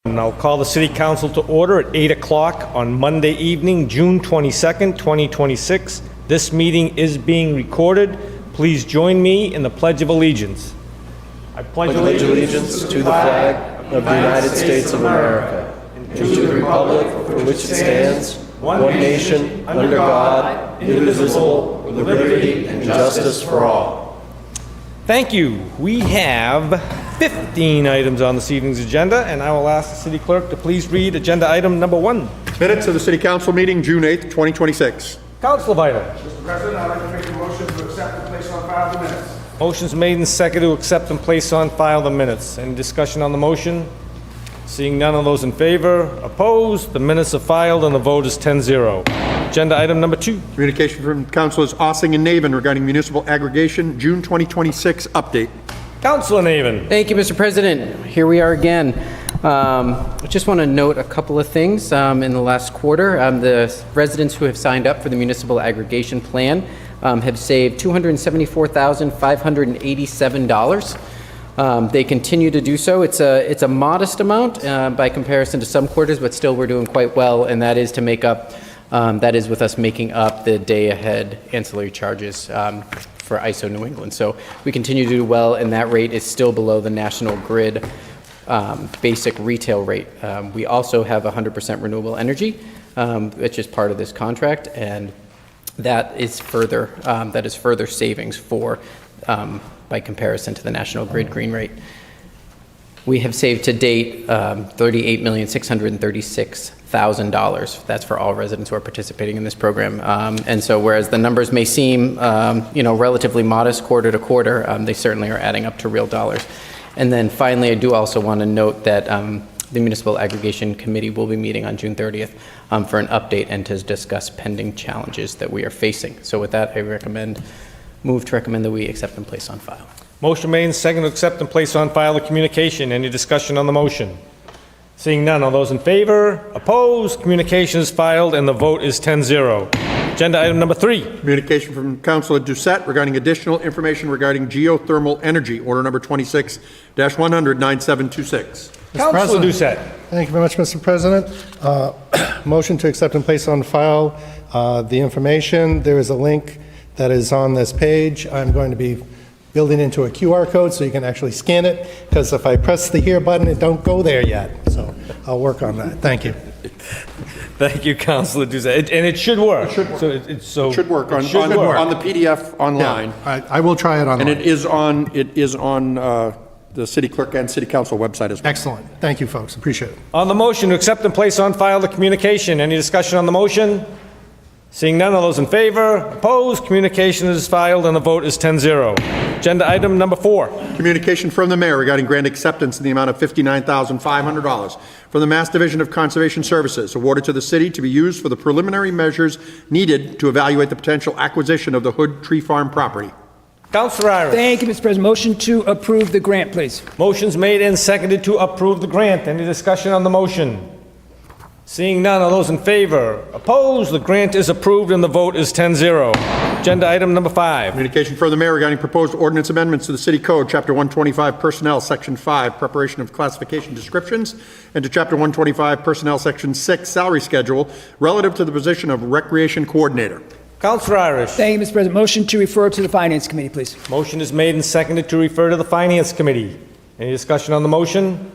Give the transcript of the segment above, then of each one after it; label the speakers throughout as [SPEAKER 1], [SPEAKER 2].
[SPEAKER 1] And I'll call the City Council to order at 8 o'clock on Monday evening, June 22nd, 2026. This meeting is being recorded. Please join me in the Pledge of Allegiance. I pledge
[SPEAKER 2] allegiance to the flag of the United States of America and to the republic for which it stands, one nation, under God, indivisible, with liberty and justice for all.
[SPEAKER 1] Thank you. We have 15 items on this evening's agenda, and I will ask the City Clerk to please read agenda item number 1.
[SPEAKER 3] Minutes of the City Council meeting, June 8th, 2026.
[SPEAKER 1] Councilor Vita.
[SPEAKER 4] Mr. President, I'd like to make a motion to accept and place on file the minutes.
[SPEAKER 1] Motion's made and seconded to accept and place on file the minutes. Any discussion on the motion? Seeing none of those in favor, opposed, the minutes are filed and the vote is 10-0. Agenda item number 2.
[SPEAKER 3] Communication from Councilors Ossing and Navin regarding municipal aggregation, June 2026 update.
[SPEAKER 1] Councilor Navin.
[SPEAKER 2] Thank you, Mr. President. Here we are again. I just want to note a couple of things in the last quarter. The residents who have signed up for the municipal aggregation plan have saved $274,587. They continue to do so. It's a modest amount by comparison to some quarters, but still we're doing quite well, and that is to make up, that is with us making up the day ahead ancillary charges for ISO New England. So we continue to do well, and that rate is still below the national grid basic retail rate. We also have 100% renewable energy, which is part of this contract, and that is further savings for by comparison to the national grid green rate. We have saved to date $38,636,000. That's for all residents who are participating in this program. And so whereas the numbers may seem relatively modest quarter to quarter, they certainly are adding up to real dollars. And then finally, I do also want to note that the Municipal Aggregation Committee will be meeting on June 30th for an update and to discuss pending challenges that we are facing. So with that, I move to recommend that we accept and place on file.
[SPEAKER 1] Motion made and seconded to accept and place on file the communication. Any discussion on the motion? Seeing none, all those in favor, opposed, communication is filed and the vote is 10-0. Agenda item number 3.
[SPEAKER 3] Communication from Councilor Doucette regarding additional information regarding geothermal energy, order number 26-100-9726.
[SPEAKER 1] Councilor Doucette.
[SPEAKER 5] Thank you very much, Mr. President. Motion to accept and place on file the information. There is a link that is on this page. I'm going to be building into a QR code so you can actually scan it, because if I press the here button, it don't go there yet. So I'll work on that. Thank you.
[SPEAKER 1] Thank you, Councilor Doucette. And it should work.
[SPEAKER 3] It should work.
[SPEAKER 1] It should
[SPEAKER 3] work on the PDF online.
[SPEAKER 5] Yeah, I will try it online.
[SPEAKER 3] And it is on the City Clerk and City Council website as well.
[SPEAKER 5] Excellent. Thank you, folks. Appreciate it.
[SPEAKER 1] On the motion to accept and place on file the communication. Any discussion on the motion? Seeing none, all those in favor, opposed, communication is filed and the vote is 10-0. Agenda item number 4.
[SPEAKER 3] Communication from the Mayor regarding grant acceptance in the amount of $59,500 from the Mass Division of Conservation Services awarded to the city to be used for the preliminary measures needed to evaluate the potential acquisition of the Hood Tree Farm property.
[SPEAKER 1] Councilor Irish.
[SPEAKER 6] Thank you, Mr. President. Motion to approve the grant, please.
[SPEAKER 1] Motion's made and seconded to approve the grant. Any discussion on the motion? Seeing none, all those in favor, opposed, the grant is approved and the vote is 10-0. Agenda item number 5.
[SPEAKER 3] Communication from the Mayor regarding proposed ordinance amendments to the City Code, Chapter 125, Personnel, Section 5, Preparation of Classification Descriptions, and to Chapter 125, Personnel, Section 6, Salary Schedule, relative to the position of Recreation Coordinator.
[SPEAKER 1] Councilor Irish.
[SPEAKER 6] Thank you, Mr. President. Motion to refer to the Finance Committee, please.
[SPEAKER 1] Motion is made and seconded to refer to the Finance Committee. Any discussion on the motion?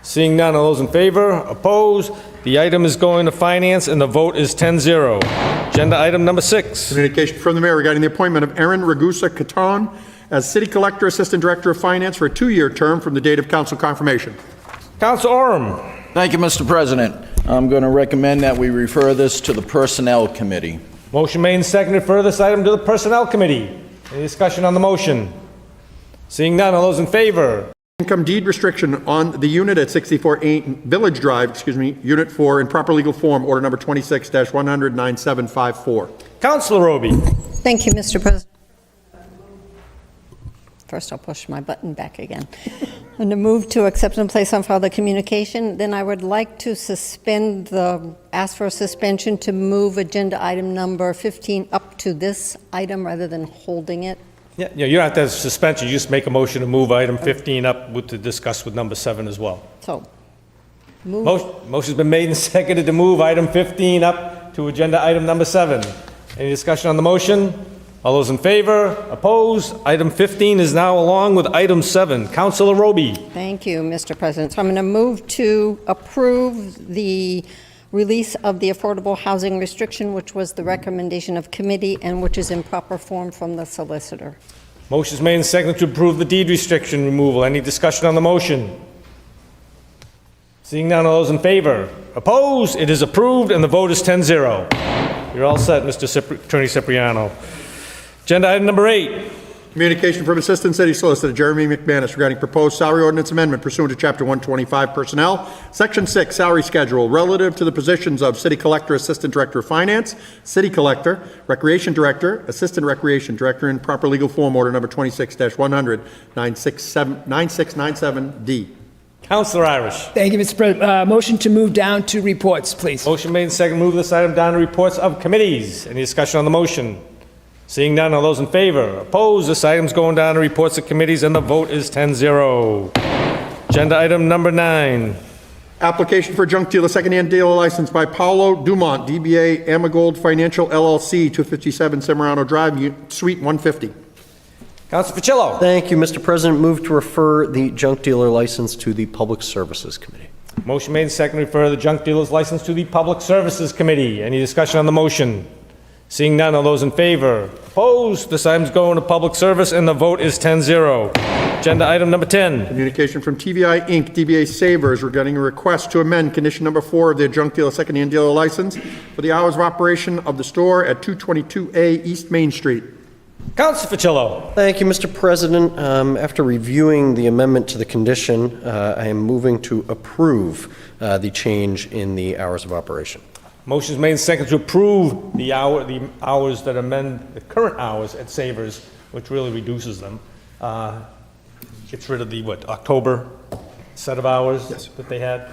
[SPEAKER 1] Seeing none, all those in favor, opposed, the item is going to Finance and the vote is 10-0. Agenda item number 6.
[SPEAKER 3] Communication from the Mayor regarding the appointment of Erin Ragusa Caton as City Collector, Assistant Director of Finance for a 2-year term from the date of council confirmation.
[SPEAKER 1] Councilor Oram.
[SPEAKER 7] Thank you, Mr. President. I'm going to recommend that we refer this to the Personnel Committee.
[SPEAKER 1] Motion made and seconded for this item to the Personnel Committee. Any discussion on the motion? Seeing none, all those in favor?
[SPEAKER 3] Income deed restriction on the unit at 64 Village Drive, Unit 4, in proper legal form, order number 26-100-9754.
[SPEAKER 1] Councilor Roby.
[SPEAKER 8] Thank you, Mr. President. First, I'll push my button back again. And to move to accept and place on file the communication, then I would like to ask for a suspension to move agenda item number 15 up to this item rather than holding it.
[SPEAKER 1] Yeah, you don't have to have suspension. You just make a motion to move item 15 up to discuss with number 7 as well.
[SPEAKER 8] So
[SPEAKER 1] Motion's been made and seconded to move item 15 up to agenda item number 7. Any discussion on the motion? All those in favor? Opposed? Item 15 is now along with item 7. Councilor Roby.
[SPEAKER 8] Thank you, Mr. President. So I'm going to move to approve the release of the affordable housing restriction, which was the recommendation of committee and which is in proper form from the solicitor.
[SPEAKER 1] Motion's made and seconded to approve the deed restriction removal. Any discussion on the motion? Seeing none, all those in favor? Opposed? It is approved, and the vote is 10-0. You're all set, Mr. Attorney Cipriano. Agenda item number 8.
[SPEAKER 3] Communication from Assistant City Solicitor Jeremy McManus regarding proposed salary ordinance amendment pursuant to Chapter 125 Personnel, Section 6 Salary Schedule relative to the positions of City Collector, Assistant Director of Finance, City Collector, Recreation Director, Assistant Recreation Director, in proper legal form order number 26-100, 9697D.
[SPEAKER 1] Councilor Irish.
[SPEAKER 6] Thank you, Mr. President. Motion to move down to reports, please.
[SPEAKER 1] Motion made and seconded to move this item down to reports of committees. Any discussion on the motion? Seeing none, all those in favor? Opposed? This item's going down to reports of committees, and the vote is 10-0. Agenda item number 9.
[SPEAKER 3] Application for junk dealer, second-hand dealer license by Paolo Dumont, DBA Amagold Financial LLC, 257 Semirano Drive, Suite 150.
[SPEAKER 1] Councilor Pacillo.
[SPEAKER 9] Thank you, Mr. President. Move to refer the junk dealer license to the Public Services Committee.
[SPEAKER 1] Motion made and seconded to refer the junk dealer's license to the Public Services Committee. Any discussion on the motion? Seeing none, all those in favor? Opposed? This item's going to Public Service, and the vote is 10-0. Agenda item number 10.
[SPEAKER 3] Communication from TVI Inc., DBA Savers, regarding a request to amend condition number 4 of their junk dealer, second-hand dealer license for the hours of operation of the store at 222A East Main Street.
[SPEAKER 1] Councilor Pacillo.
[SPEAKER 9] Thank you, Mr. President. After reviewing the amendment to the condition, I am moving to approve the change in the hours of operation.
[SPEAKER 1] Motion is made and seconded to approve the hours that amend the current hours at Savers, which really reduces them. Gets rid of the, October set of hours that they had.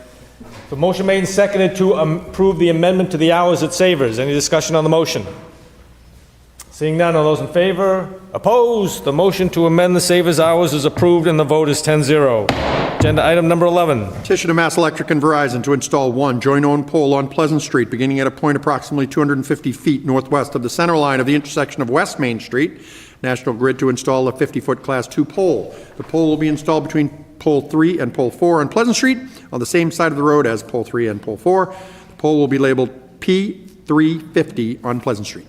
[SPEAKER 1] The motion made and seconded to approve the amendment to the hours at Savers. Any discussion on the motion? Seeing none, all those in favor? Opposed? The motion to amend the Savers hours is approved, and the vote is 10-0. Agenda item number 11.
[SPEAKER 3] Petition to Mass Electric and Verizon to install one joint-owned pole on Pleasant Street, beginning at a point approximately 250 feet northwest of the center line of the intersection of West Main Street. National Grid to install a 50-foot Class 2 pole. The pole will be installed between pole 3 and pole 4 on Pleasant Street, on the same side of the road as pole 3 and pole 4. The pole will be labeled P350 on Pleasant Street.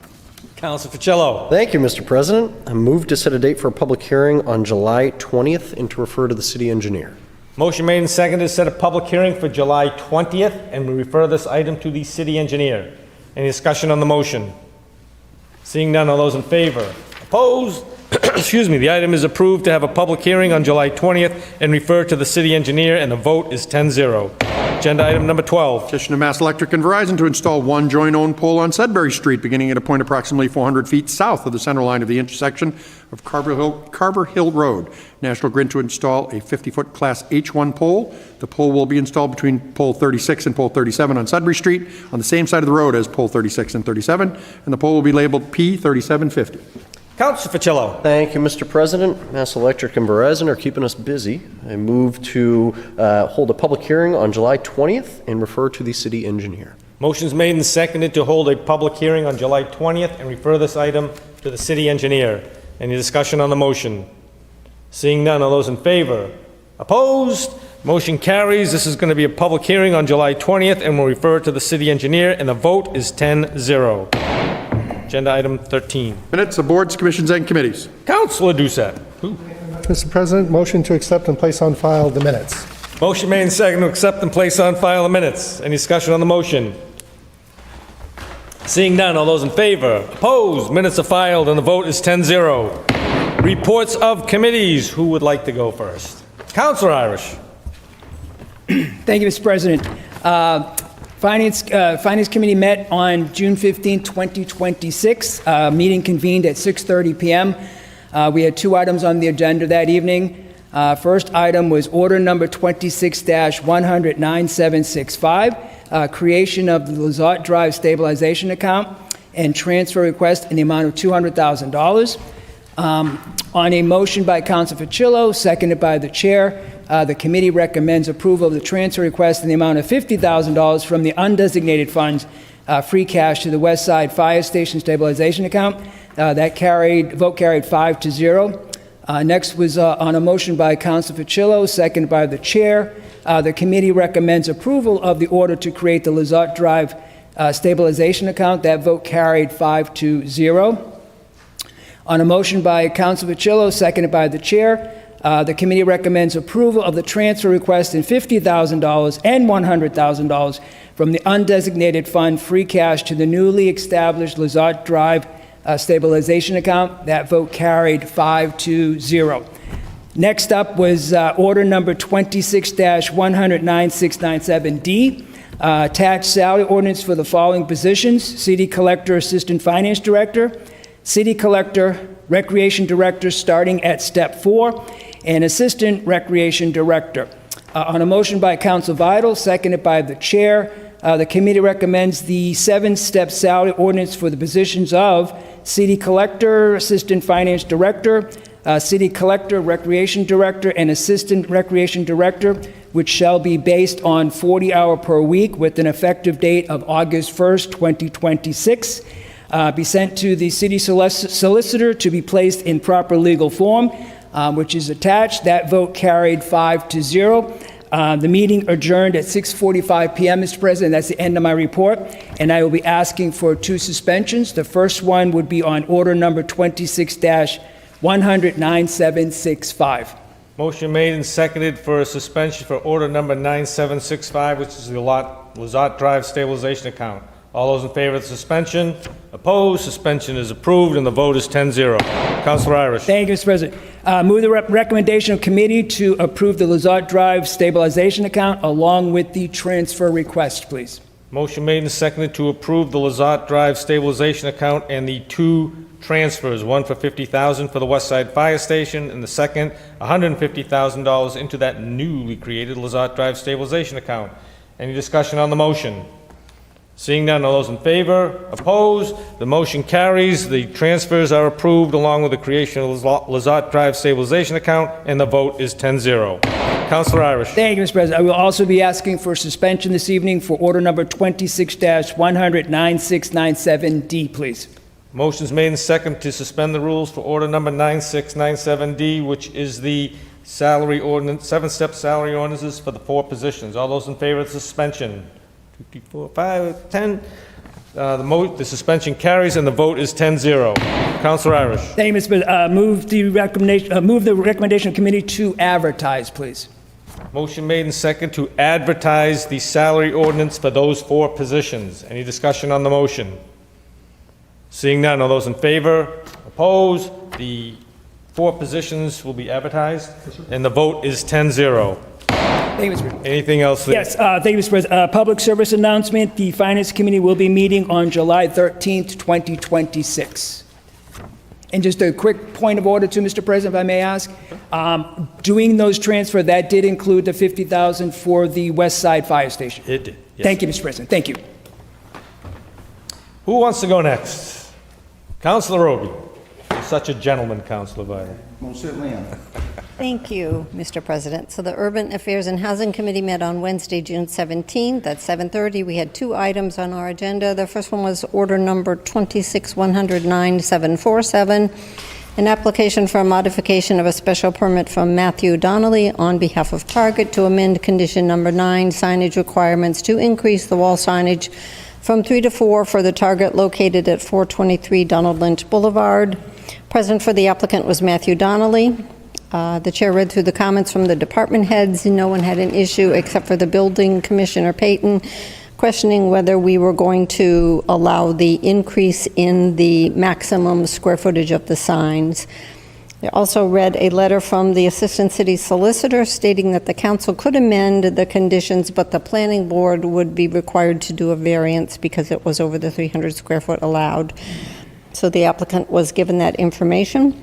[SPEAKER 1] Councilor Pacillo.
[SPEAKER 9] Thank you, Mr. President. I move to set a date for a public hearing on July 20th and to refer to the city engineer.
[SPEAKER 1] Motion made and seconded to set a public hearing for July 20th, and we refer this item to the city engineer. Any discussion on the motion? Seeing none, all those in favor? Opposed? Excuse me, the item is approved to have a public hearing on July 20th and refer to the city engineer, and the vote is 10-0. Agenda item number 12.
[SPEAKER 3] Petition to Mass Electric and Verizon to install one joint-owned pole on Sudbury Street, beginning at a point approximately 400 feet south of the center line of the intersection of Carver Hill Road. National Grid to install a 50-foot Class H1 pole. The pole will be installed between pole 36 and pole 37 on Sudbury Street, on the same side of the road as pole 36 and 37, and the pole will be labeled P3750.
[SPEAKER 1] Councilor Pacillo.
[SPEAKER 9] Thank you, Mr. President. Mass Electric and Verizon are keeping us busy. I move to hold a public hearing on July 20th and refer to the city engineer.
[SPEAKER 1] Motion's made and seconded to hold a public hearing on July 20th and refer this item to the city engineer. Any discussion on the motion? Seeing none, all those in favor? Opposed? Motion carries. This is going to be a public hearing on July 20th and will refer to the city engineer, and the vote is 10-0. Agenda item 13.
[SPEAKER 3] Minutes of boards, commissions, and committees.
[SPEAKER 1] Councilor Doucette.
[SPEAKER 5] Mr. President, motion to accept and place on file the minutes.
[SPEAKER 1] Motion made and seconded to accept and place on file the minutes. Any discussion on the motion? Seeing none, all those in favor? Opposed? Minutes are filed, and the vote is 10-0. Reports of committees. Who would like to go first? Councilor Irish.
[SPEAKER 6] Thank you, Mr. President. Finance Committee met on June 15, 2026. Meeting convened at 6:30 p.m. We had two items on the agenda that evening. First item was order number 26-100-9765, creation of the Lazard Drive stabilization account and transfer request in the amount of $200,000. On a motion by Councilor Pacillo, seconded by the chair, The committee recommends approval of the transfer request in the amount of $50,000 from the undesignated funds, free cash, to the West Side Fire Station Stabilization Account. Vote carried 5-0. Next was on a motion by Council Ficillo, seconded by the chair. The committee recommends approval of the order to create the Lazat Drive Stabilization Account. That vote carried 5-0. On a motion by Council Ficillo, seconded by the chair, the committee recommends approval of the transfer request in $50,000 and $100,000 from the undesignated fund free cash to the newly established Lazat Drive Stabilization Account. That vote carried 5-0. Next up was order number 26-100-9697D. Attached salary ordinance for the following positions: City Collector, Assistant Finance Director, City Collector, Recreation Director starting at Step 4, and Assistant Recreation Director. On a motion by Council Vital, seconded by the chair, the committee recommends the 7-step salary ordinance for the positions of City Collector, Assistant Finance Director, City Collector, Recreation Director, and Assistant Recreation Director, which shall be based on 40 hours per week with an effective date of August 1st, 2026. Be sent to the city solicitor to be placed in proper legal form, which is attached. That vote carried 5-0. The meeting adjourned at 6:45 p.m., Mr. President. That's the end of my report, and I will be asking for 2 suspensions. The first one would be on order number 26-100-9765.
[SPEAKER 1] Motion made and seconded for a suspension for order number 9765, which is the Lazat Drive Stabilization Account. All those in favor of the suspension? Opposed? Suspension is approved, and the vote is 10-0. Councilor Irish.
[SPEAKER 6] Thank you, Mr. President. Move the recommendation of committee to approve the Lazat Drive Stabilization Account along with the transfer request, please.
[SPEAKER 1] Motion made and seconded to approve the Lazat Drive Stabilization Account and the 2 transfers, one for $50,000 for the West Side Fire Station, and the second, $150,000 into that newly created Lazat Drive Stabilization Account. Any discussion on the motion? Seeing none, all those in favor? Opposed? The motion carries. The transfers are approved along with the creation of Lazat Drive Stabilization Account, and the vote is 10-0. Councilor Irish.
[SPEAKER 6] Thank you, Mr. President. I will also be asking for suspension this evening for order number 26-100-9697D, please.
[SPEAKER 1] Motion's made and seconded to suspend the rules for order number 9697D, which is the salary ordinance, 7-step salary ordinances for the 4 positions. All those in favor of suspension? 2, 3, 4, 5, 10. The suspension carries, and the vote is 10-0. Councilor Irish.
[SPEAKER 6] Thank you, Mr. President. Move the recommendation of committee to advertise, please.
[SPEAKER 1] Motion made and seconded to advertise the salary ordinance for those 4 positions. Any discussion on the motion? Seeing none, all those in favor? Opposed? The 4 positions will be advertised, and the vote is 10-0.
[SPEAKER 6] Thank you, Mr. President.
[SPEAKER 1] Anything else?
[SPEAKER 6] Yes, thank you, Mr. President. Public service announcement. The Finance Committee will be meeting on July 13th, 2026. And just a quick point of order, too, Mr. President, if I may ask. Doing those transfer, that did include the $50,000 for the West Side Fire Station.
[SPEAKER 1] It did. Yes.
[SPEAKER 6] Thank you, Mr. President. Thank you.
[SPEAKER 1] Who wants to go next? Councilor Roby. You're such a gentleman, Councilor Vital.
[SPEAKER 4] Most certainly am.
[SPEAKER 8] Thank you, Mr. President. So the Urban Affairs and Housing Committee met on Wednesday, June 17th at 7:30. We had 2 items on our agenda. The first one was order number 26-100-9747, an application for a modification of a special permit from Matthew Donnelly on behalf of Target to amend condition number 9, signage requirements to increase the wall signage from 3 to 4 for the Target located at 423 Donald Lynch Boulevard. Present for the applicant was Matthew Donnelly. The chair read through the comments from the department heads. No one had an issue except for the building commissioner, Peyton, questioning whether we were going to allow the increase in the maximum square footage of the signs. I also read a letter from the assistant city solicitor stating that the council could amend the conditions, but the planning board would be required to do a variance because it was over the 300 square foot allowed. So the applicant was given that information.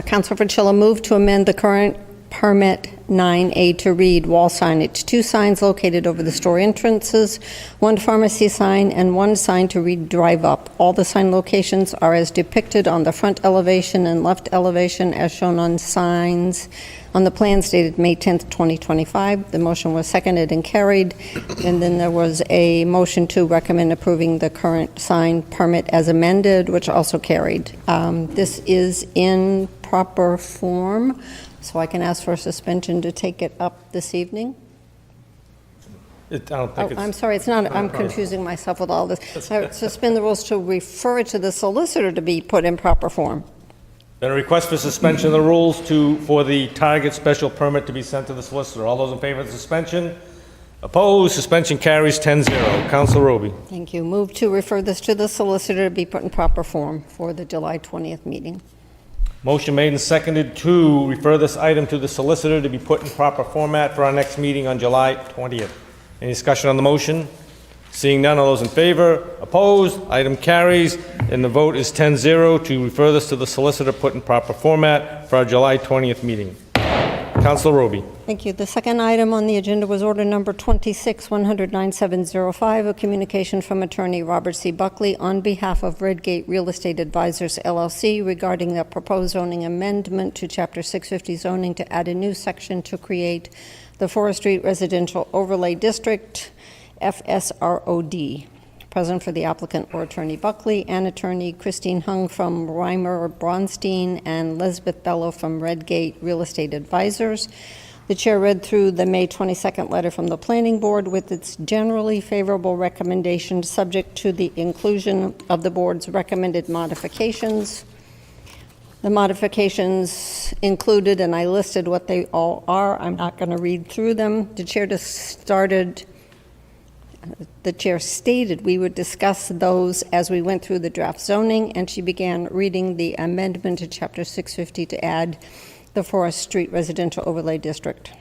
[SPEAKER 8] Councilor Ficillo moved to amend the current permit 9A to read wall signage, 2 signs located over the store entrances, 1 pharmacy sign, and 1 sign to read drive up. All the sign locations are as depicted on the front elevation and left elevation as shown on signs on the plans dated May 10th, 2025. The motion was seconded and carried. And then there was a motion to recommend approving the current sign permit as amended, which also carried. This is in proper form, so I can ask for a suspension to take it up this evening.
[SPEAKER 1] I don't think it's...
[SPEAKER 8] I'm sorry, it's not, I'm confusing myself with all this. Suspend the rules to refer it to the solicitor to be put in proper form.
[SPEAKER 1] Then a request for suspension of the rules for the Target special permit to be sent to the solicitor. All those in favor of the suspension? Opposed? Suspension carries 10-0. Council Roby.
[SPEAKER 8] Thank you. Move to refer this to the solicitor to be put in proper form for the July 20th meeting.
[SPEAKER 1] Motion made and seconded to refer this item to the solicitor to be put in proper format for our next meeting on July 20th. Any discussion on the motion? Seeing none, all those in favor? Opposed? Item carries, and the vote is 10-0 to refer this to the solicitor, put in proper format for our July 20th meeting. Councilor Roby.
[SPEAKER 8] Thank you. The second item on the agenda was order number 26-100-9705, a communication from attorney Robert C. Buckley on behalf of Redgate Real Estate Advisors, LLC, regarding the proposed zoning amendment to Chapter 650 zoning to add a new section to create the Forest Street Residential Overlay District, FSROD. Present for the applicant or attorney Buckley and attorney Christine Hung from Reimer Bronstein and Lisbeth Bello from Redgate Real Estate Advisors. The chair read through the May 22nd letter from the planning board with its generally favorable recommendations subject to the inclusion of the board's recommended modifications. The modifications included, and I listed what they all are. I'm not going to read through them. The chair stated we would discuss those as we went through the draft zoning, and she began reading the amendment to Chapter 650 to add the Forest Street Residential Overlay District.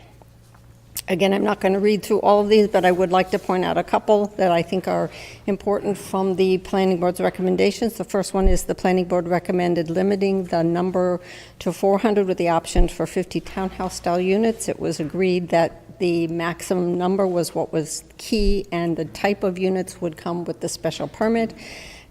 [SPEAKER 8] Again, I'm not going to read through all of these, but I would like to point out a couple that I think are important from the planning board's recommendations. The first one is the planning board recommended limiting the number to 400 with the option for 50 townhouse-style units. It was agreed that the maximum number was what was key, and the type of units would come with the special permit.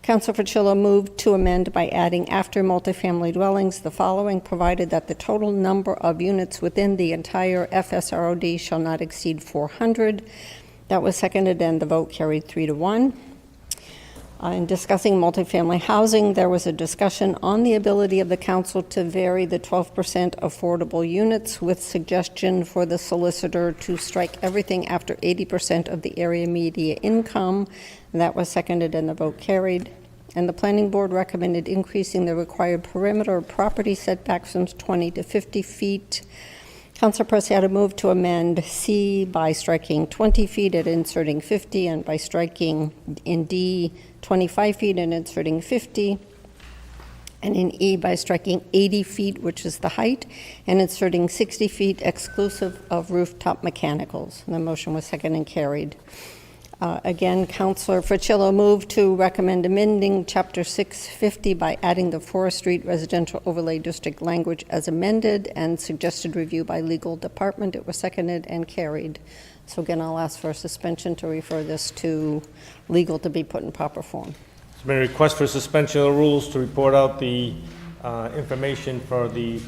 [SPEAKER 8] Councilor Fricillo moved to amend by adding after multifamily dwellings the following, provided that the total number of units within the entire FSROD shall not exceed 400. That was seconded, and the vote carried 3-1. In discussing multifamily housing, there was a discussion on the ability of the council to vary the 12% affordable units, with suggestion for the solicitor to strike everything after 80% of the area media income. And that was seconded, and the vote carried. And the planning board recommended increasing the required perimeter of property setbacks from 20 to 50 feet. Councilor Preciado moved to amend C by striking 20 feet and inserting 50, and by striking in D 25 feet and inserting 50, and in E by striking 80 feet, which is the height, and inserting 60 feet exclusive of rooftop mechanicals. And the motion was seconded and carried. Again, Councilor Fricillo moved to recommend amending Chapter 650 by adding the Forest Street Residential Overlay District language as amended, and suggested review by legal department. It was seconded and carried. So again, I'll ask for a suspension to refer this to legal to be put in proper form.
[SPEAKER 1] There's been a request for suspension of the rules to report out the information for the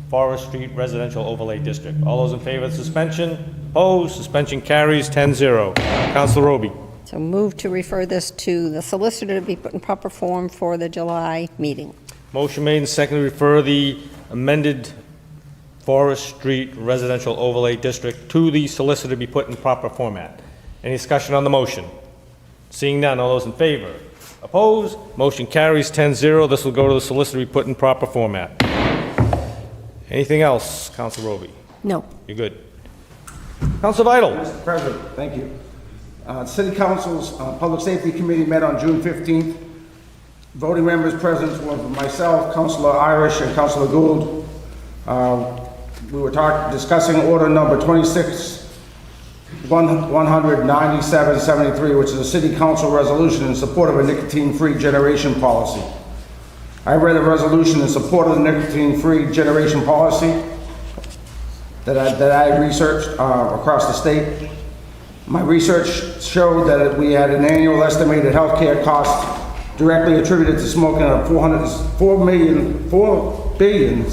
[SPEAKER 1] Forest Street Residential Overlay District. All those in favor of suspension? Opposed? Suspension carries 10-0. Councilor Roby.
[SPEAKER 8] So move to refer this to the solicitor to be put in proper form for the July meeting.
[SPEAKER 1] Motion made and seconded to refer the amended Forest Street Residential Overlay District to the solicitor to be put in proper format. Any discussion on the motion? Seeing none, all those in favor? Opposed? Motion carries 10-0. This will go to the solicitor to be put in proper format. Anything else, Councilor Roby?
[SPEAKER 8] No.
[SPEAKER 1] You're good. Councilor Vital.
[SPEAKER 4] Mr. President, thank you. City Council's Public Safety Committee met on June 15th. Voting members present were myself, Councilor Irish, and Councilor Gould. We were discussing order number 26-197-73, which is a City Council resolution in support of a nicotine-free generation policy. I read the resolution in support of the nicotine-free generation policy. that I researched across the state. My research showed that we had an annual estimated healthcare cost directly attributed to smoking of $4.74 billion,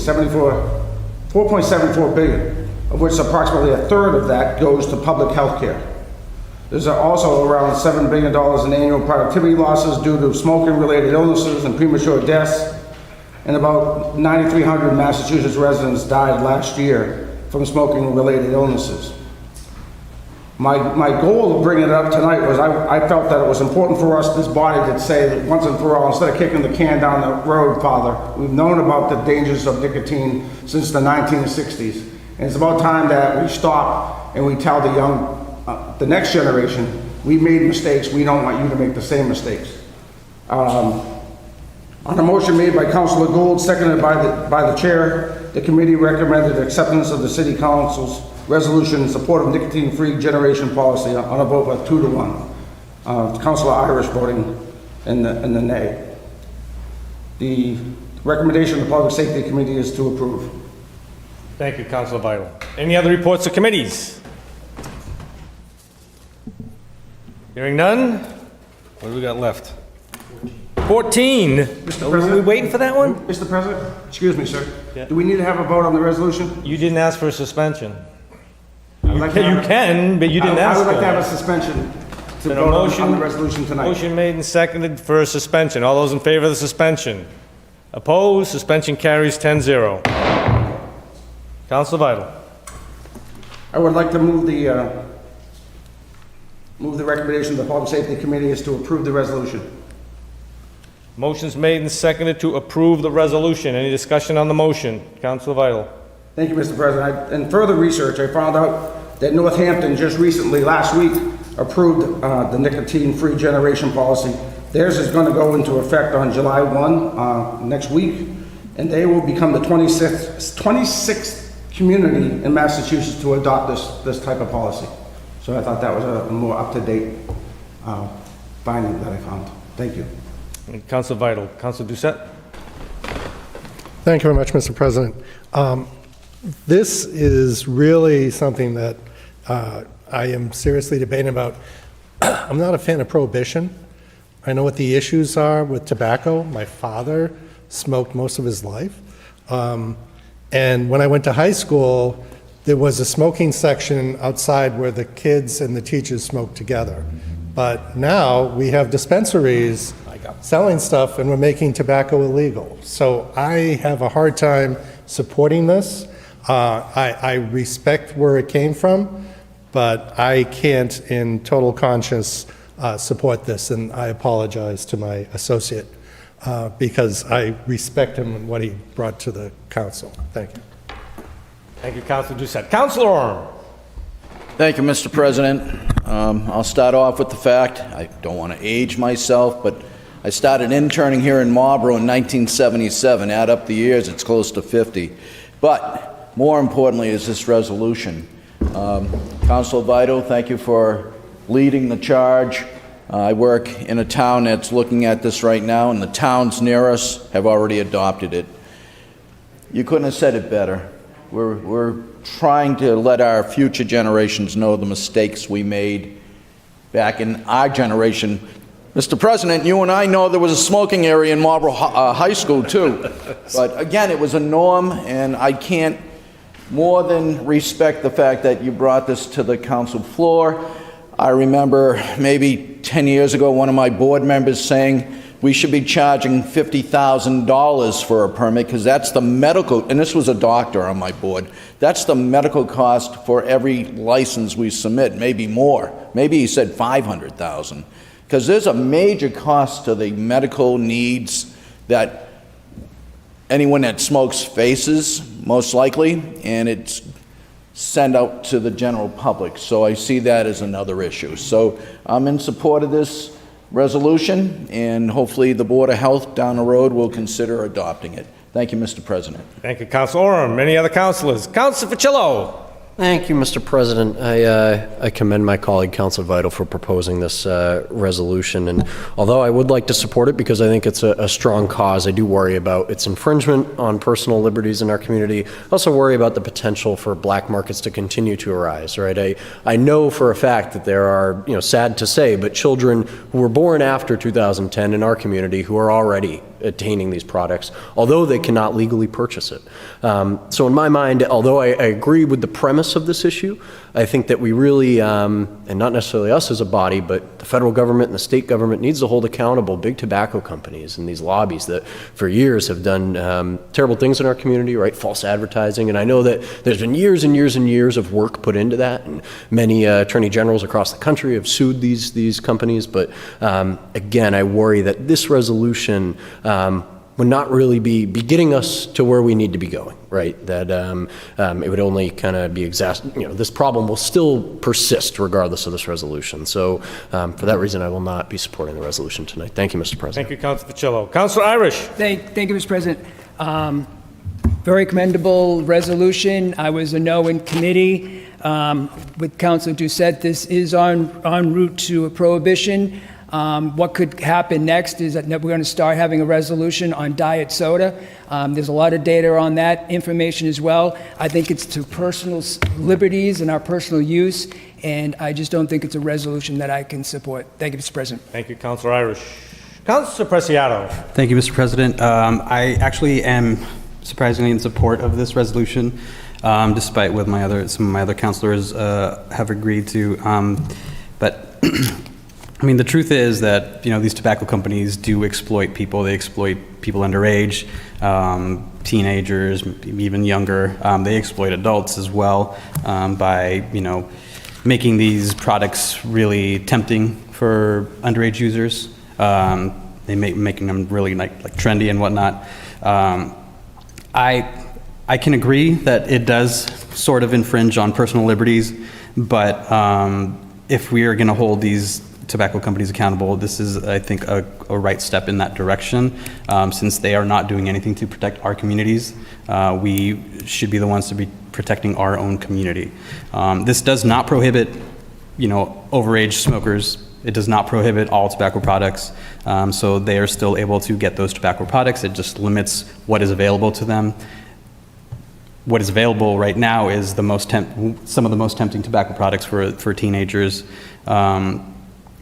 [SPEAKER 4] of which approximately a third of that goes to public health care. There's also around $7 billion in annual productivity losses due to smoking-related illnesses and premature deaths, and about 9,300 Massachusetts residents died last year from smoking-related illnesses. My goal of bringing it up tonight was I felt that it was important for us, this body, to say that once and for all, instead of kicking the can down the road, Father, we've known about the dangers of nicotine since the 1960s. And it's about time that we stop and we tell the next generation, we made mistakes, we don't want you to make the same mistakes. On a motion made by Councilor Gould, seconded by the chair, the committee recommended acceptance of the City Council's resolution in support of nicotine-free generation policy on a vote of 2-1. Councilor Irish voting in the nay. The recommendation of the Public Safety Committee is to approve.
[SPEAKER 1] Thank you, Councilor Vital. Any other reports of committees? Hearing none? What do we got left? 14.
[SPEAKER 4] Mr.
[SPEAKER 1] Are we
[SPEAKER 4] President?
[SPEAKER 1] waiting for that one?
[SPEAKER 4] Mr. President, excuse me, sir.
[SPEAKER 1] Yeah.
[SPEAKER 4] Do we need to have a vote on the resolution?
[SPEAKER 1] You didn't ask for a suspension.
[SPEAKER 4] I'd like to
[SPEAKER 1] You
[SPEAKER 4] have-
[SPEAKER 1] can, but you didn't
[SPEAKER 4] I
[SPEAKER 1] ask
[SPEAKER 4] would
[SPEAKER 1] for
[SPEAKER 4] like to have a
[SPEAKER 1] it.
[SPEAKER 4] suspension to
[SPEAKER 1] Then a
[SPEAKER 4] vote on
[SPEAKER 1] motion-
[SPEAKER 4] the resolution tonight.
[SPEAKER 1] Motion made and seconded for a suspension. All those in favor of the suspension? Opposed? Suspension carries 10-0. Councilor Vital.
[SPEAKER 4] I would like to move the recommendation of the Public Safety Committee is to approve the resolution.
[SPEAKER 1] Motion's made and seconded to approve the resolution. Any discussion on the motion? Councilor Vital.
[SPEAKER 4] Thank you, Mr. President. In further research, I found out that Northampton just recently, last week, approved the nicotine-free generation policy. Theirs is going to go into effect on July 1, next week, and they will become the 26th community in Massachusetts to adopt this type of policy. So I thought that was a more up-to-date finding that I found. Thank you.
[SPEAKER 1] And Councilor Vital. Councilor Doucette.
[SPEAKER 5] Thank you very much, Mr. President. This is really something that I am seriously debating about. I'm not a fan of prohibition. I know what the issues are with tobacco. My father smoked most of his life. And when I went to high school, there was a smoking section outside where the kids and the teachers smoked together. But now we have dispensaries selling stuff and we're making tobacco illegal. So I have a hard time supporting this. I respect where it came from, but I can't in total conscience support this, and I apologize to my associate because I respect him and what he brought to the council. Thank you.
[SPEAKER 1] Thank you, Councilor Doucette. Councilor Orm.
[SPEAKER 7] Thank you, Mr. President. I'll start off with the fact, I don't want to age myself, but I started interning here in Marlborough in 1977. Add up the years, it's close to 50. But more importantly is this resolution. Councilor Vital, thank you for leading the charge. I work in a town that's looking at this right now, and the towns near us have already adopted it. You couldn't have said it better. We're trying to let our future generations know the mistakes we made back in our generation. Mr. President, you and I know there was a smoking area in Marlborough High School too. But again, it was a norm, and I can't more than respect the fact that you brought this to the council floor. I remember maybe 10 years ago, one of my board members saying we should be charging $50,000 for a permit because that's the medical, and this was a doctor on my board, that's the medical cost for every license we submit, maybe more. Maybe he said $500,000. Because there's a major cost to the medical needs that anyone that smokes faces, most likely, and it's sent out to the general public. So I see that as another issue. So I'm in support of this resolution, and hopefully the Board of Health down the road will consider adopting it. Thank you, Mr. President.
[SPEAKER 1] Thank you, Councilor Orm. Any other councilors? Councilor Ficillo.
[SPEAKER 9] Thank you, Mr. President. I commend my colleague, Councilor Vital, for proposing this resolution. And although I would like to support it because I think it's a strong cause, I do worry about its infringement on personal liberties in our community. I also worry about the potential for black markets to continue to arise, right? I know for a fact that there are, sad to say, but children who were born after 2010 in our community who are already attaining these products, although they cannot legally purchase it. So in my mind, although I agree with the premise of this issue, I think that we really, and not necessarily us as a body, but the federal government and the state government needs to hold accountable big tobacco companies and these lobbies that for years have done terrible things in our community, right? False advertising. And I know that there's been years and years and years of work put into that, and many attorney generals across the country have sued these companies. But again, I worry that this resolution would not really be getting us to where we need to be going, right? That it would only kind of be this problem will still persist regardless of this resolution. So for that reason, I will not be supporting the resolution tonight. Thank you, Mr. President.
[SPEAKER 1] Thank you, Councilor Ficillo. Councilor Irish.
[SPEAKER 6] Thank you, Mr. President. Very commendable resolution. I was a no in committee with Councilor Doucette. This is en route to a prohibition. What could happen next is that we're going to start having a resolution on diet soda. There's a lot of data on that information as well. I think it's to personal liberties and our personal use, and I just don't think it's a resolution that I can support. Thank you, Mr. President.
[SPEAKER 1] Thank you, Councilor Irish. Councilor Preciado.
[SPEAKER 10] Thank you, Mr. President. I actually am surprisingly in support of this resolution, despite what some of my other councilors have agreed to. But I mean, the truth is that, these tobacco companies do exploit people. They exploit people underage, teenagers, even younger. They exploit adults as well by, making these products really tempting for underage users. Making them really like trendy and whatnot. I can agree that it does sort of infringe on personal liberties, but if we are going to hold these tobacco companies accountable, this is, I think, a right step in that direction. Since they are not doing anything to protect our communities, we should be the ones to be protecting our own community. This does not prohibit, overage smokers. It does not prohibit all tobacco products, so they are still able to get those tobacco products. It just limits what is available to them. What is available right now is some of the most tempting tobacco products for teenagers.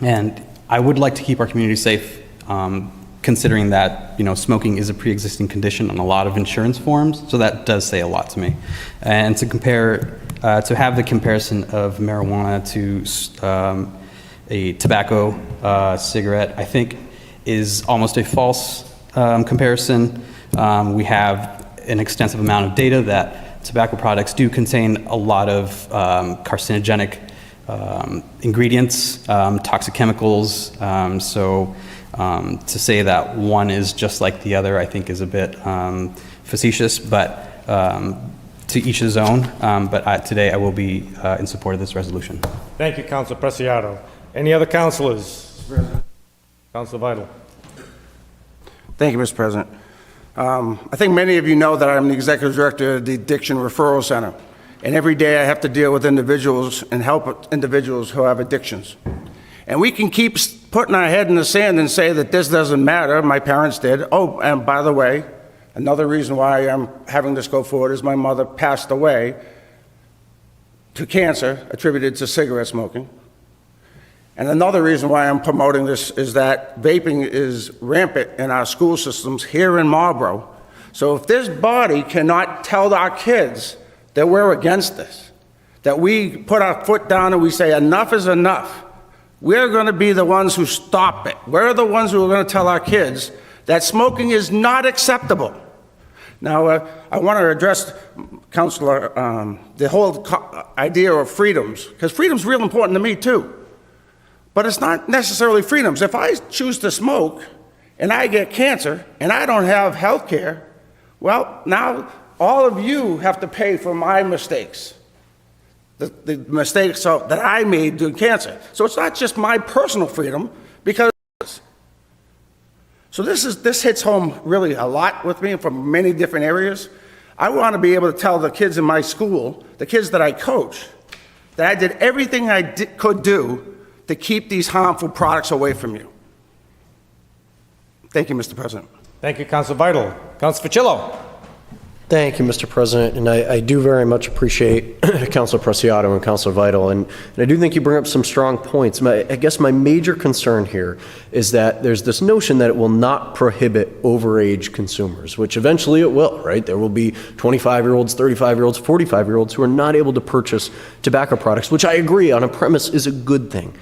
[SPEAKER 10] And I would like to keep our community safe, considering that, smoking is a pre-existing condition on a lot of insurance forms, so that does say a lot to me. And to have the comparison of marijuana to a tobacco cigarette, I think is almost a false comparison. We have an extensive amount of data that tobacco products do contain a lot of carcinogenic ingredients, toxic chemicals. So to say that one is just like the other, I think is a bit facetious, but to each his own. But today I will be in support of this resolution.
[SPEAKER 1] Thank you, Councilor Preciado. Any other councilors? Councilor Vital.
[SPEAKER 4] Thank you, Mr. President. I think many of you know that I'm the executive director of the Addiction Referral Center. And every day I have to deal with individuals and help individuals who have addictions. And we can keep putting our head in the sand and say that this doesn't matter. My parents did. Oh, and by the way, another reason why I'm having this go forward is my mother passed away to cancer attributed to cigarette smoking. And another reason why I'm promoting this is that vaping is rampant in our school systems here in Marlboro. So if this body cannot tell our kids that we're against this, that we put our foot down and we say enough is enough, we're going to be the ones who stop it. We're the ones who are going to tell our kids that smoking is not acceptable. Now, I want to address, Councilor, the whole idea of freedoms, because freedom's real important to me too. But it's not necessarily freedoms. If I choose to smoke and I get cancer and I don't have health care, well, now all of you have to pay for my mistakes, the mistakes that I made due to cancer. So it's not just my personal freedom, because so this hits home really a lot with me from many different areas. I want to be able to tell the kids in my school, the kids that I coach, that I did everything I could do to keep these harmful products away from you. Thank you, Mr. President.
[SPEAKER 1] Thank you, Council Vital. Council Facillo.
[SPEAKER 9] Thank you, Mr. President, and I do very much appreciate Councilor Preciado and Councilor Vital, and I do think you bring up some strong points. I guess my major concern here is that there's this notion that it will not prohibit overage consumers, which eventually it will, right? There will be 25-year-olds, 35-year-olds, 45-year-olds who are not able to purchase tobacco products, which I agree on a premise is a good thing.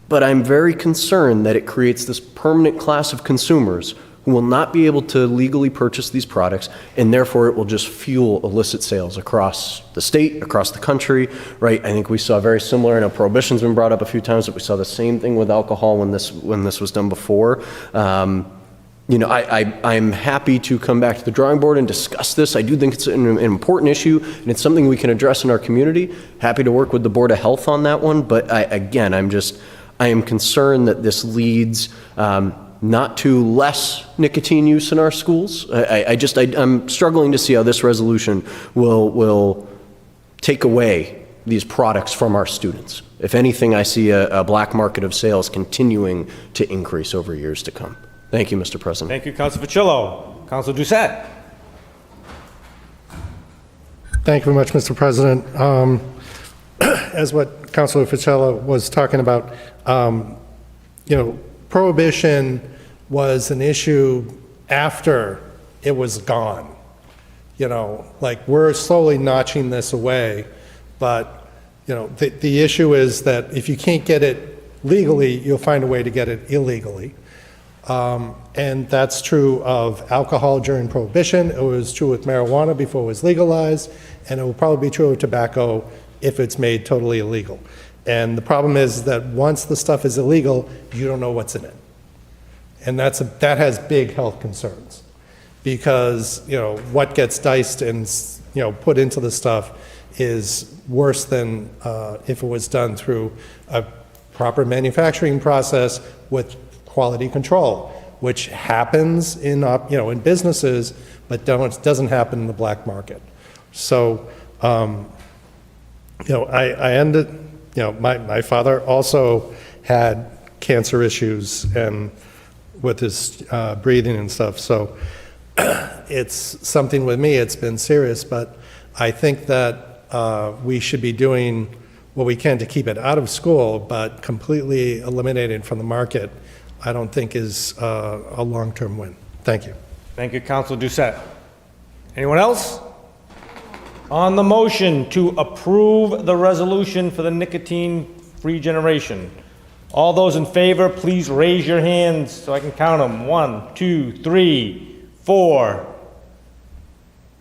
[SPEAKER 9] But I'm very concerned that it creates this permanent class of consumers who will not be able to legally purchase these products, and therefore it will just fuel illicit sales across the state, across the country, right? I think we saw very similar, I know prohibition's been brought up a few times, but we saw the same thing with alcohol when this was done before. You know, I'm happy to come back to the drawing board and discuss this. I do think it's an important issue, and it's something we can address in our community. Happy to work with the Board of Health on that one, but I am concerned that this leads not to less nicotine use in our schools. I'm struggling to see how this resolution will take away these products from our students. If anything, I see a black market of sales continuing to increase over years to come. Thank you, Mr. President.
[SPEAKER 1] Thank you, Council Facillo. Council Doucette.
[SPEAKER 5] Thank you very much, Mr. President. As what Councilor Ficella was talking about, prohibition was an issue after it was gone. We're slowly notching this away, but, the issue is that if you can't get it legally, you'll find a way to get it illegally. And that's true of alcohol during Prohibition. It was true with marijuana before it was legalized, and it will probably be true of tobacco if it's made totally illegal. And the problem is that once the stuff is illegal, you don't know what's in it. And that has big health concerns, because what gets diced and put into the stuff is worse than if it was done through a proper manufacturing process with quality control, which happens in businesses, but doesn't happen in the black market. So, I ended. My father also had cancer issues and with his breathing and stuff. So it's something with me. It's been serious, but I think that we should be doing what we can to keep it out of school, but completely eliminating from the market, I don't think is a long-term win. Thank you.
[SPEAKER 1] Thank you, Council Doucette. Anyone else? On the motion to approve the resolution for the nicotine-free generation, all those in favor, please raise your hands so I can count them. 1, 2, 3, 4.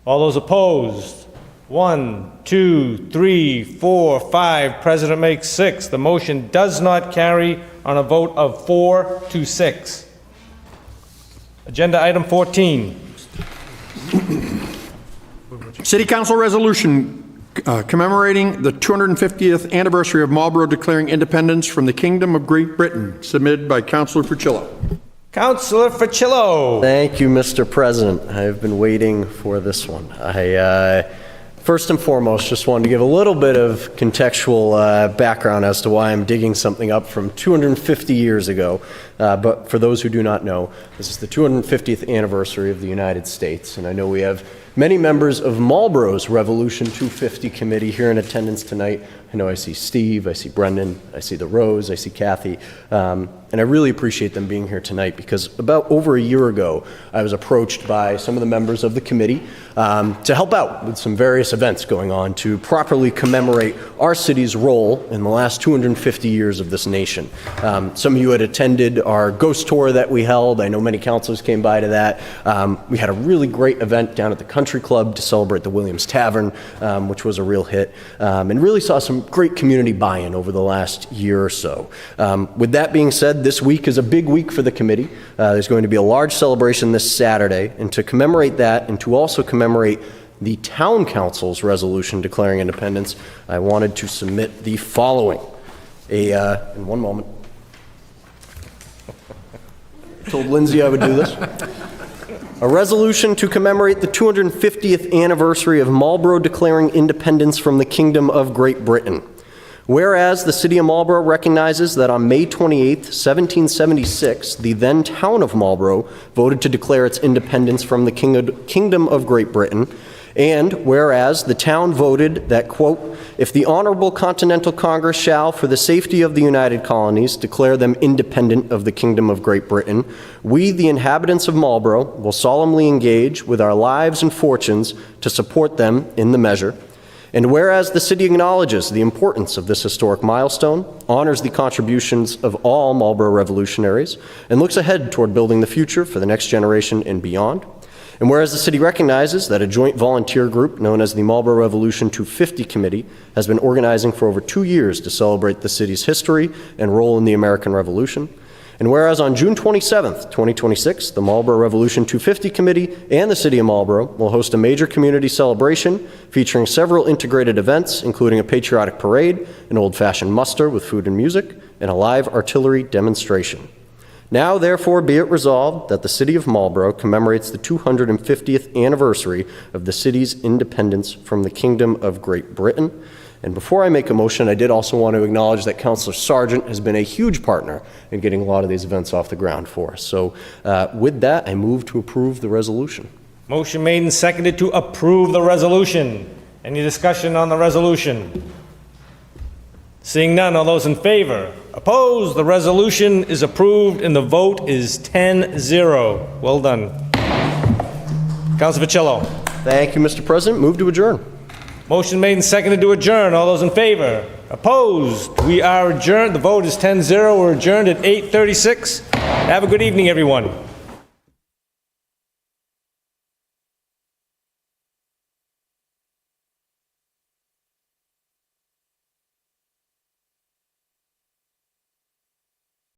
[SPEAKER 1] All those opposed? 1, 2, 3, 4, 5. President makes 6. The motion does not carry on a vote of 4 to 6. Agenda item 14.
[SPEAKER 3] City Council Resolution commemorating the 250th anniversary of Marlborough declaring independence from the Kingdom of Great Britain, submitted by Councilor Fricillo.
[SPEAKER 1] Councilor Fricillo.
[SPEAKER 9] Thank you, Mr. President. I've been waiting for this one. First and foremost, just wanted to give a little bit of contextual background as to why I'm digging something up from 250 years ago. But for those who do not know, this is the 250th anniversary of the United States, and I know we have many members of Marlborough's Revolution 250 committee here in attendance tonight. I know I see Steve, I see Brendan, I see the Rose, I see Kathy, and I really appreciate them being here tonight, because about over a year ago, I was approached by some of the members of the committee to help out with some various events going on to properly commemorate our city's role in the last 250 years of this nation. Some of you had attended our ghost tour that we held. I know many councilors came by to that. We had a really great event down at the Country Club to celebrate the Williams Tavern, which was a real hit, and really saw some great community buy-in over the last year or so. With that being said, this week is a big week for the committee. There's going to be a large celebration this Saturday, and to commemorate that and to also commemorate the Town Council's resolution declaring independence, I wanted to submit the following. In one moment. I told Lindsay I would do this. A resolution to commemorate the 250th anniversary of Marlborough declaring independence from the Kingdom of Great Britain. Whereas the City of Marlborough recognizes that on May 28, 1776, the then town of Marlborough voted to declare its independence from the Kingdom of Great Britain, and whereas the town voted that, quote, if the Honorable Continental Congress shall, for the safety of the United Colonies, declare them independent of the Kingdom of Great Britain, we, the inhabitants of Marlborough, will solemnly engage with our lives and fortunes to support them in the measure. And whereas the city acknowledges the importance of this historic milestone, honors the contributions of all Marlborough revolutionaries, and looks ahead toward building the future for the next generation and beyond. And whereas the city recognizes that a joint volunteer group known as the Marlborough Revolution 250 Committee has been organizing for over 2 years to celebrate the city's history and role in the American Revolution. And whereas on June 27th, 2026, the Marlborough Revolution 250 Committee and the City of Marlborough will host a major community celebration featuring several integrated events, including a patriotic parade, an old-fashioned muster with food and music, and a live artillery demonstration. Now, therefore, be it resolved that the City of Marlborough commemorates the 250th anniversary of the city's independence from the Kingdom of Great Britain. And before I make a motion, I did also want to acknowledge that Councillor Sargent has been a huge partner in getting a lot of these events off the ground for us. So with that, I move to approve the resolution.
[SPEAKER 1] Motion made and seconded to approve the resolution. Any discussion on the resolution? Seeing none, all those in favor? Opposed? The resolution is approved and the vote is 10-0. Well done. Councilor Ficillo.
[SPEAKER 9] Thank you, Mr. President. Move to adjourn.
[SPEAKER 1] Motion made and seconded to adjourn. All those in favor? Opposed? We are adjourned. The vote is 10-0. We're adjourned at 8:36. Have a good evening, everyone.